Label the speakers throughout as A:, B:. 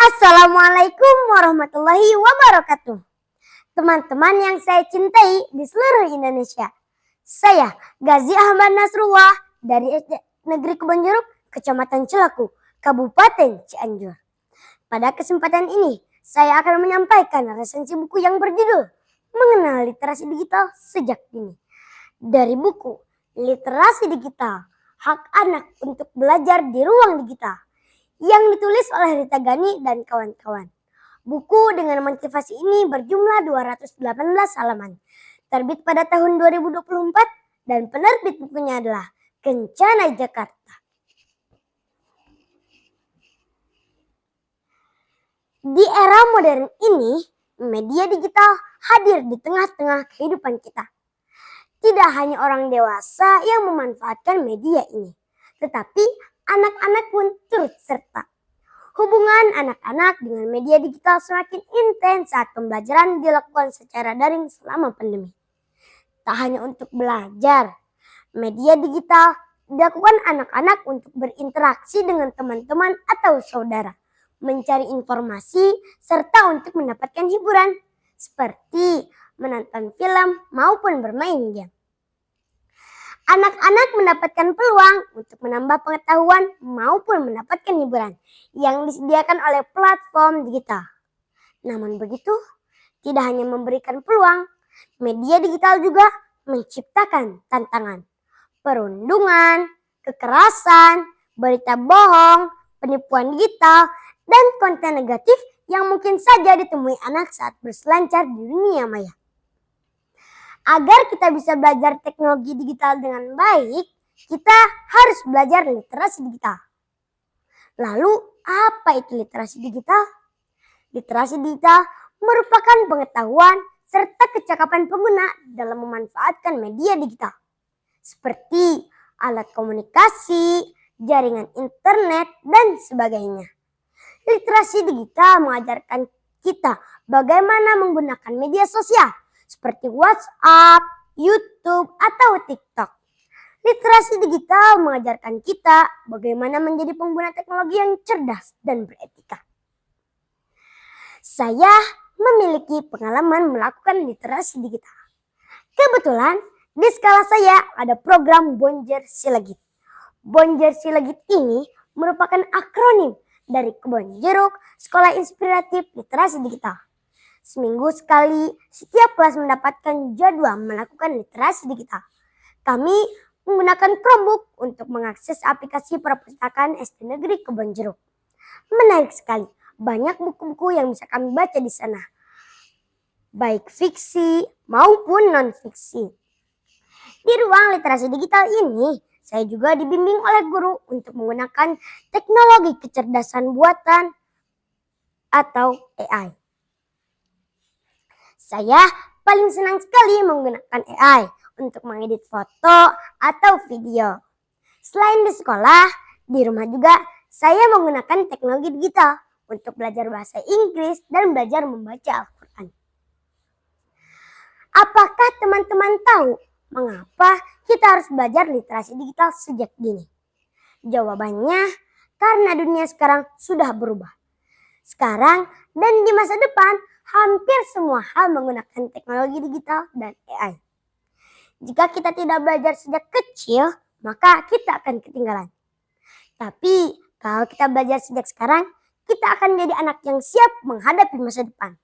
A: Assalamualaikum warahmatullahi wabarakatuh. Teman-teman yang saya cintai di seluruh Indonesia. Saya Gazi Ahmad Nasrullah dari SD Negeri Kebonjeruk, Kecamatan Celaku, Kabupaten Cianjur. Pada kesempatan ini, saya akan menyampaikan resensi buku yang berjudul Mengenal Literasi Digital Sejak Dini. Dari buku Literasi Digital, Hak Anak untuk Belajar di Ruang Digital, yang ditulis oleh Rita Gani dan kawan-kawan. Buku dengan motivasi ini berjumlah 218 halaman. Terbit pada tahun 2024 dan penerbit bukunya adalah Kencana Jakarta. Di era modern ini, media digital hadir di tengah-tengah kehidupan kita. Tidak hanya orang dewasa yang memanfaatkan media ini, tetapi anak-anak pun turut serta. Hubungan anak-anak dengan media digital semakin intens saat pembelajaran dilakukan secara daring selama pandemi. Tak hanya untuk belajar, media digital dilakukan anak-anak untuk berinteraksi dengan teman-teman atau saudara, mencari informasi, serta untuk mendapatkan hiburan, seperti menonton film maupun bermain game. Anak-anak mendapatkan peluang untuk menambah pengetahuan maupun mendapatkan hiburan yang disediakan oleh platform digital. Namun begitu, tidak hanya memberikan peluang, media digital juga menciptakan tantangan. Perundungan, kekerasan, berita bohong, penipuan digital, dan konten negatif yang mungkin saja ditemui anak saat berselancar di dunia maya. Agar kita bisa belajar teknologi digital dengan baik, kita harus belajar literasi digital. Lalu, apa itu literasi digital? Literasi digital merupakan pengetahuan serta kecakapan pengguna dalam memanfaatkan media digital, seperti alat komunikasi, jaringan internet, dan sebagainya. Literasi digital mengajarkan kita bagaimana menggunakan media sosial, seperti WhatsApp, YouTube, atau TikTok. Literasi digital mengajarkan kita bagaimana menjadi pengguna teknologi yang cerdas dan beretika. Saya memiliki pengalaman melakukan literasi digital. Kebetulan di sekolah saya ada program Bonjer Silegit. Bonjer Silegit ini merupakan akronim dari Kebon Jeruk, Sekolah Inspiratif Literasi Digital. Seminggu sekali, setiap kelas mendapatkan jadwal melakukan literasi digital. Kami menggunakan Chromebook untuk mengakses aplikasi perpustakaan SD Negeri Kebon Jeruk. Menarik sekali, banyak buku-buku yang bisa kami baca di sana, baik fiksi maupun non-fiksi. Di ruang literasi digital ini, saya juga dibimbing oleh guru untuk menggunakan teknologi kecerdasan buatan atau AI. Saya paling senang sekali menggunakan AI untuk mengedit foto atau video. Selain di sekolah, di rumah juga saya menggunakan teknologi digital untuk belajar bahasa Inggris dan belajar membaca Al-Quran. Apakah teman-teman tahu mengapa kita harus belajar literasi digital sejak dini? Jawabannya, karena dunia sekarang sudah berubah. Sekarang dan di masa depan, hampir semua hal menggunakan teknologi digital dan AI. Jika kita tidak belajar sejak kecil, maka kita akan ketinggalan. Tapi kalau kita belajar sejak sekarang, kita akan menjadi anak yang siap menghadapi masa depan.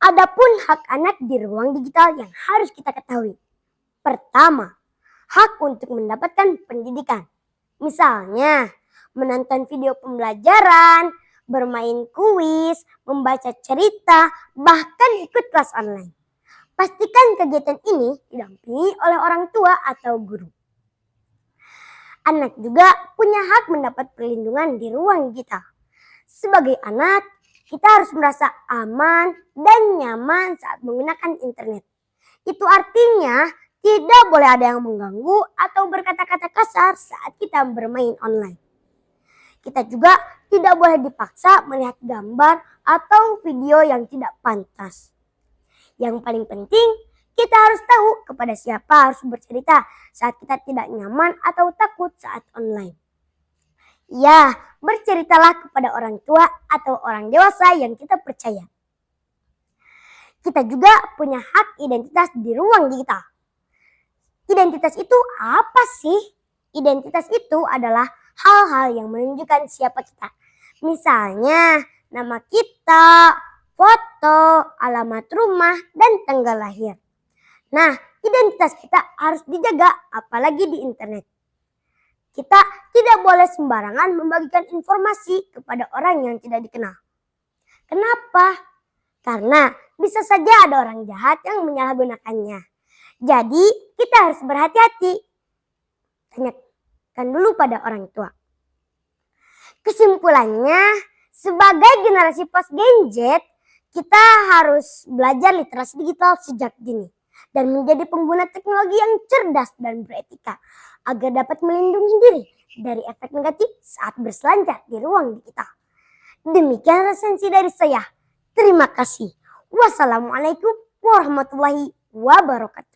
A: Adapun hak anak di ruang digital yang harus kita ketahui. Pertama, hak untuk mendapatkan pendidikan. Misalnya, menonton video pembelajaran, bermain kuis, membaca cerita, bahkan ikut kelas online. Pastikan kegiatan ini didampingi oleh orang tua atau guru. Anak juga punya hak mendapat perlindungan di ruang digital. Sebagai anak, kita harus merasa aman dan nyaman saat menggunakan internet. Itu artinya tidak boleh ada yang mengganggu atau berkata-kata kasar saat kita bermain online. Kita juga tidak boleh dipaksa melihat gambar atau video yang tidak pantas. Yang paling penting, kita harus tahu kepada siapa harus bercerita saat kita tidak nyaman atau takut saat online. Ya, berceritalah kepada orang tua atau orang dewasa yang kita percaya. Kita juga punya hak identitas di ruang digital. Identitas itu apa sih? Identitas itu adalah hal-hal yang menunjukkan siapa kita. Misalnya nama kita, foto, alamat rumah, dan tanggal lahir. Nah, identitas kita harus dijaga apalagi di internet. Kita tidak boleh sembarangan membagikan informasi kepada orang yang tidak dikenal. Kenapa? Karena bisa saja ada orang jahat yang menyalahgunakannya. Jadi kita harus berhati-hati. Tanyakan dulu pada orang tua. Kesimpulannya, sebagai generasi post Gen Z, kita harus belajar literasi digital sejak dini dan menjadi pengguna teknologi yang cerdas dan beretika agar dapat melindungi diri dari efek negatif saat berselancar di ruang digital. Demikian resensi dari saya. Terima kasih. Wassalamualaikum warahmatullahi wabarakatuh.